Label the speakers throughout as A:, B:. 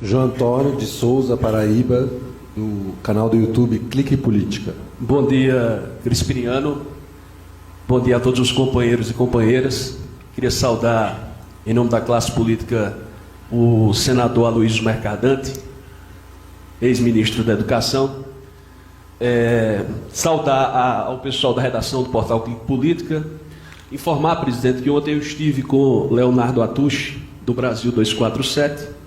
A: João Antônio de Souza, Paraíba, do canal do YouTube Clique Política.
B: Bom dia, Crispiniano. Bom dia a todos os companheiros e companheiras. Queria saudar, em nome da classe política, o senador Aloysio Mercadante, ex-ministro da Educação. Saudar ao pessoal da redação do portal Clique Política. Informar, presidente, que ontem eu estive com Leonardo Atushi, do Brasil 247,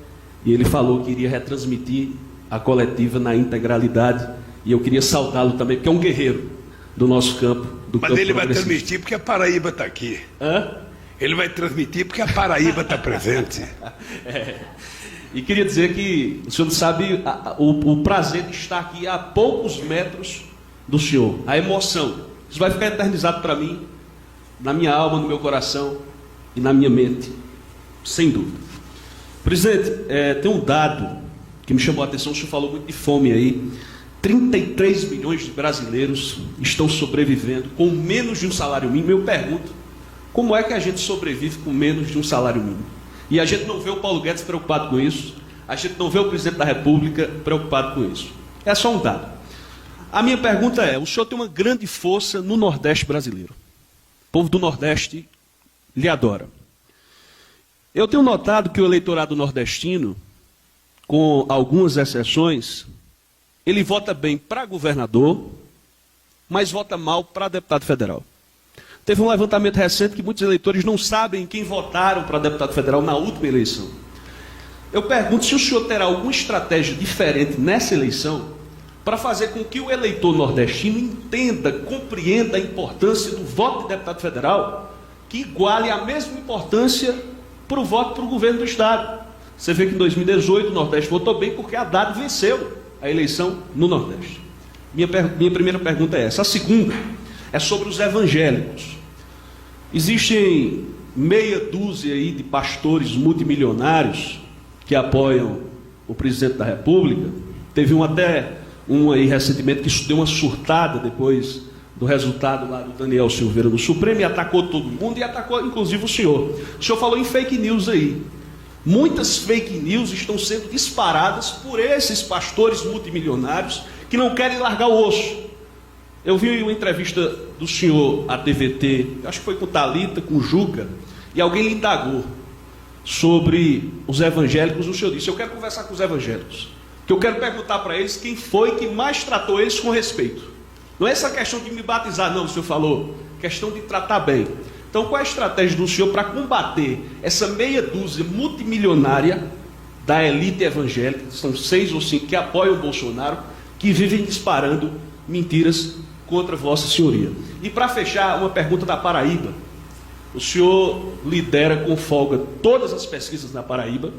B: e ele falou que iria retransmitir a coletiva na integralidade, e eu queria saudá-lo também, porque é um guerreiro do nosso campo.
C: Mas ele vai transmitir porque a Paraíba está aqui.
B: Hã?
C: Ele vai transmitir porque a Paraíba está presente.
B: E queria dizer que o senhor sabe o prazer de estar aqui a poucos metros do senhor, a emoção. Isso vai ficar eternizado para mim, na minha alma, no meu coração e na minha mente, sem dúvida. Presidente, tem um dado que me chamou a atenção, o senhor falou muito de fome aí. 33 milhões de brasileiros estão sobrevivendo com menos de um salário mínimo. Eu pergunto, como é que a gente sobrevive com menos de um salário mínimo? E a gente não vê o Paulo Guedes preocupado com isso, a gente não vê o presidente da República preocupado com isso. É só um dado. A minha pergunta é, o senhor tem uma grande força no Nordeste brasileiro. O povo do Nordeste lhe adora. Eu tenho notado que o eleitorado nordestino, com algumas exceções, ele vota bem para governador, mas vota mal para deputado federal. Teve um levantamento recente que muitos eleitores não sabem quem votaram para deputado federal na última eleição. Eu pergunto se o senhor terá alguma estratégia diferente nessa eleição para fazer com que o eleitor nordestino entenda, compreenda a importância do voto de deputado federal, que iguale a mesma importância para o voto para o governo do Estado. Você vê que em 2018 o Nordeste votou bem porque Haddad venceu a eleição no Nordeste. Minha primeira pergunta é essa. A segunda é sobre os evangélicos. Existem meia dúzia aí de pastores multimilionários que apoiam o presidente da República. Teve até um aí recentemente que deu uma surtada depois do resultado lá do Daniel Silveira no Supremo e atacou todo mundo e atacou inclusive o senhor. O senhor falou em fake news aí. Muitas fake news estão sendo disparadas por esses pastores multimilionários que não querem largar o osso. Eu vi uma entrevista do senhor à TVT, acho que foi com Thalita, com Juca, e alguém lhe indagou sobre os evangélicos. O senhor disse, eu quero conversar com os evangélicos, que eu quero perguntar para eles quem foi que mais tratou eles com respeito. Não é essa questão de me batizar, não, o senhor falou, questão de tratar bem. Então, qual é a estratégia do senhor para combater essa meia dúzia multimilionária da elite evangélica, são 6 ou 5 que apoiam o Bolsonaro, que vivem disparando mentiras contra Vossa Senhoria? E para fechar, uma pergunta da Paraíba. O senhor lidera com folga todas as pesquisas na Paraíba.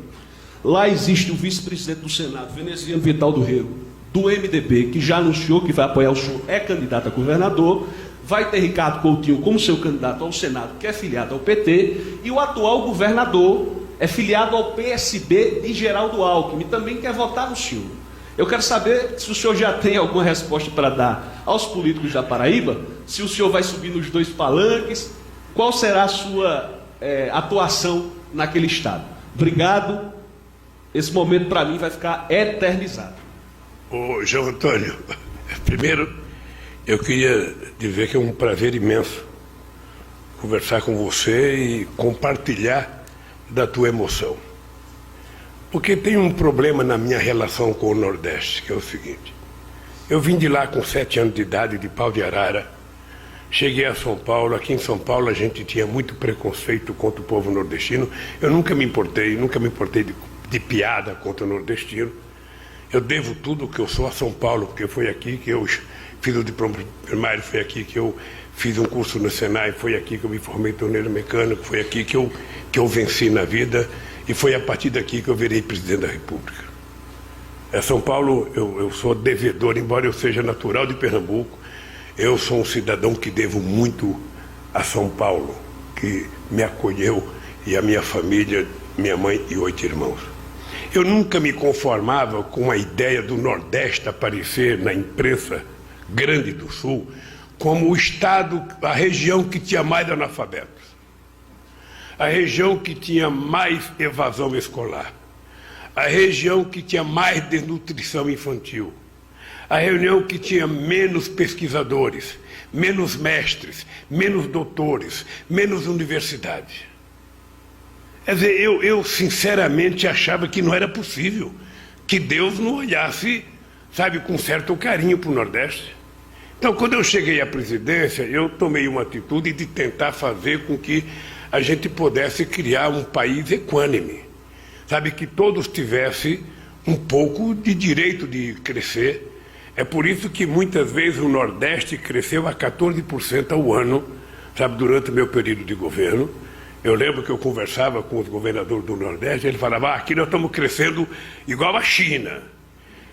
B: Lá existe o vice-presidente do Senado, Veneziano Vital do Rego, do MDB, que já anunciou que vai apoiar o senhor, é candidato a governador. Vai ter Ricardo Coutinho como seu candidato ao Senado, que é filiado ao PT, e o atual governador é filiado ao PSB de Geraldo Alckmin, também quer votar no senhor. Eu quero saber se o senhor já tem alguma resposta para dar aos políticos da Paraíba, se o senhor vai subir nos 2 palanques, qual será a sua atuação naquele estado. Obrigado, esse momento para mim vai ficar eternizado.
C: Ô, João Antônio, primeiro eu queria dizer que é um prazer imenso conversar com você e compartilhar da tua emoção. Porque tem um problema na minha relação com o Nordeste, que é o seguinte. Eu vim de lá com 7 anos de idade, de Pau de Arara. Cheguei a São Paulo. Aqui em São Paulo a gente tinha muito preconceito contra o povo nordestino. Eu nunca me importei de piada contra o nordestino. Eu devo tudo o que eu sou a São Paulo, porque foi aqui que eu fiz o diploma primário, foi aqui que eu fiz um curso no Senai, foi aqui que eu me formei torneiro mecânico, foi aqui que eu venci na vida e foi a partir daqui que eu virei presidente da República. São Paulo, eu sou devedor, embora eu seja natural de Pernambuco, eu sou um cidadão que devo muito a São Paulo, que me acolheu, e a minha família, minha mãe e 8 irmãos. Eu nunca me conformava com a ideia do Nordeste aparecer na imprensa grande do Sul como o estado, a região que tinha mais analfabetos, a região que tinha mais evasão escolar, a região que tinha mais desnutrição infantil, a região que tinha menos pesquisadores, menos mestres, menos doutores, menos universidade. Quer dizer, eu sinceramente achava que não era possível que Deus não olhasse, sabe, com certo carinho para o Nordeste. Então, quando eu cheguei à presidência, eu tomei uma atitude de tentar fazer com que a gente pudesse criar um país equânime, sabe, que todos tivessem um pouco de direito de crescer. É por isso que muitas vezes o Nordeste cresceu a 14% ao ano, sabe, durante o meu período de governo. Eu lembro que eu conversava com os governadores do Nordeste, ele falava, aqui nós estamos crescendo igual a China.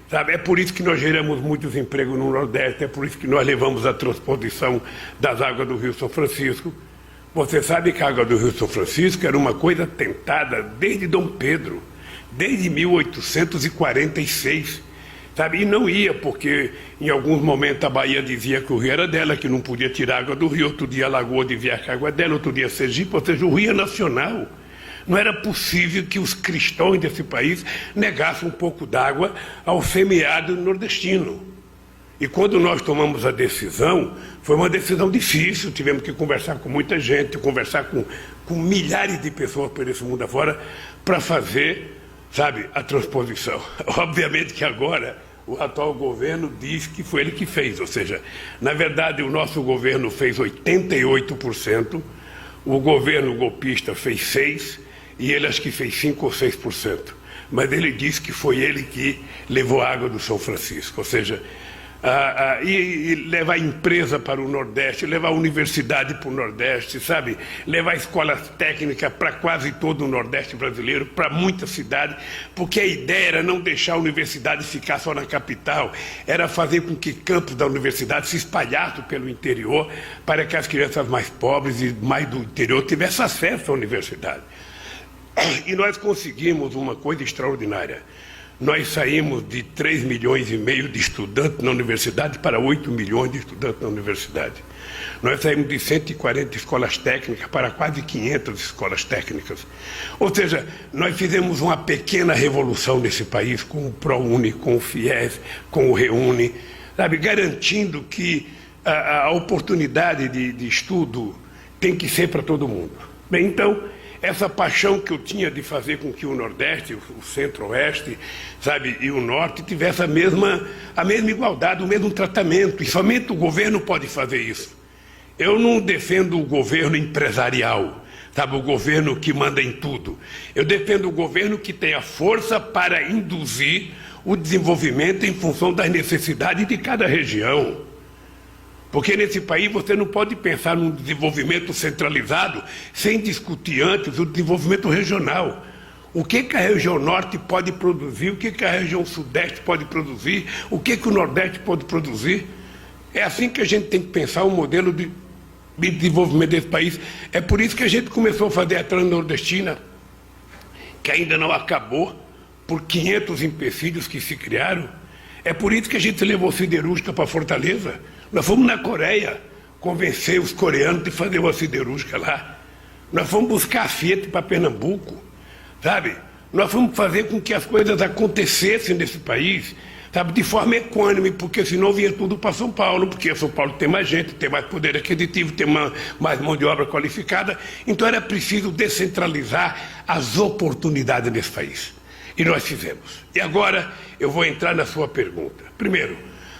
C: Sabe? É por isso que nós geramos muitos empregos no Nordeste, é por isso que nós levamos a transposição das águas do Rio São Francisco. Você sabe que a água do Rio São Francisco era uma coisa tentada desde Dom Pedro, desde 1846. Sabe? E não ia, porque em alguns momentos a Bahia dizia que o rio era dela, que não podia tirar água do rio, outro dia a Lagoa dizia que a água é dela, outro dia Sergipe, ou seja, o rio é nacional. Não era possível que os cristãos desse país negassem um pouco d'água ao semiárido nordestino. E quando nós tomamos a decisão, foi uma decisão difícil, tivemos que conversar com muita gente, conversar com milhares de pessoas por esse mundo afora, para fazer, sabe, a transposição. Obviamente que agora o atual governo diz que foi ele que fez, ou seja, na verdade o nosso governo fez 88%, o governo golpista fez 6%, e ele acho que fez 5% ou 6%. Mas ele disse que foi ele que levou a água do São Francisco, ou seja, e levar empresa para o Nordeste, levar a universidade para o Nordeste, sabe? Levar escolas técnicas para quase todo o Nordeste brasileiro, para muitas cidades, porque a ideia era não deixar a universidade ficar só na capital, era fazer com que campos da universidade se espalhassem pelo interior, para que as crianças mais pobres e mais do interior tivessem acesso à universidade. E nós conseguimos uma coisa extraordinária. Nós saímos de 3,5 milhões de estudantes na universidade para 8 milhões de estudantes na universidade. Nós saímos de 140 escolas técnicas para quase 500 escolas técnicas. Ou seja, nós fizemos uma pequena revolução nesse país com o ProUni, com o FIES, com o REUNI, sabe, garantindo que a oportunidade de estudo tem que ser para todo mundo. Bem, então, essa paixão que eu tinha de fazer com que o Nordeste, o Centro-Oeste, sabe, e o Norte tivesse a mesma igualdade, o mesmo tratamento, e somente o governo pode fazer isso. Eu não defendo o governo empresarial, sabe, o governo que manda em tudo. Eu defendo o governo que tem a força para induzir o desenvolvimento em função das necessidades de cada região. Porque nesse país você não pode pensar num desenvolvimento centralizado sem discutir antes o desenvolvimento regional. O que a região Norte pode produzir, o que a região Sudeste pode produzir, o que o Nordeste pode produzir. É assim que a gente tem que pensar o modelo de desenvolvimento desse país. É por isso que a gente começou a fazer a Transnordestina, que ainda não acabou, por 500 empecilhos que se criaram. É por isso que a gente levou siderúrgica para Fortaleza. Nós fomos na Coreia convencer os coreanos de fazer uma siderúrgica lá. Nós fomos buscar a Fiat para Pernambuco, sabe? Nós fomos fazer com que as coisas acontecessem nesse país, sabe? De forma equânime, porque senão vinha tudo para São Paulo, porque São Paulo tem mais gente, tem mais poder aquisitivo, tem mais mão de obra qualificada. Então era preciso descentralizar as oportunidades nesse país. E nós fizemos. E agora eu vou entrar na sua pergunta. Primeiro,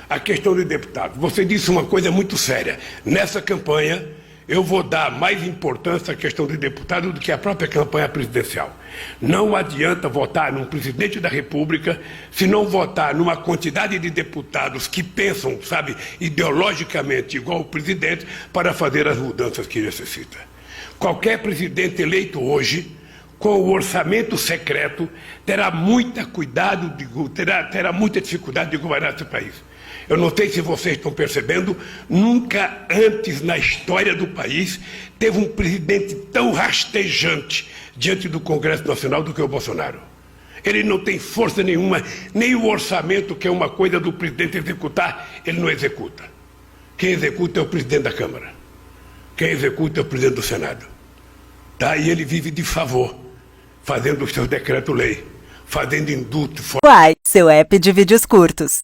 C: a questão de deputados. Você disse uma coisa muito séria. Nessa campanha, eu vou dar mais importância à questão de deputado do que à própria campanha presidencial. Não adianta votar num presidente da República se não votar numa quantidade de deputados que pensam, sabe, ideologicamente igual o presidente para fazer as mudanças que necessita. Qualquer presidente eleito hoje, com o orçamento secreto, terá muita dificuldade de governar esse país. Eu não sei se vocês estão percebendo, nunca antes na história do país teve um presidente tão rastejante diante do Congresso Nacional do que o Bolsonaro. Ele não tem força nenhuma, nem o orçamento, que é uma coisa do presidente executar, ele não executa. Quem executa é o presidente da Câmara. Quem executa é o presidente do Senado. Tá? E ele vive de favor, fazendo os seus decretos-lei, fazendo indulto,
D: Uai, seu app de vídeos curtos.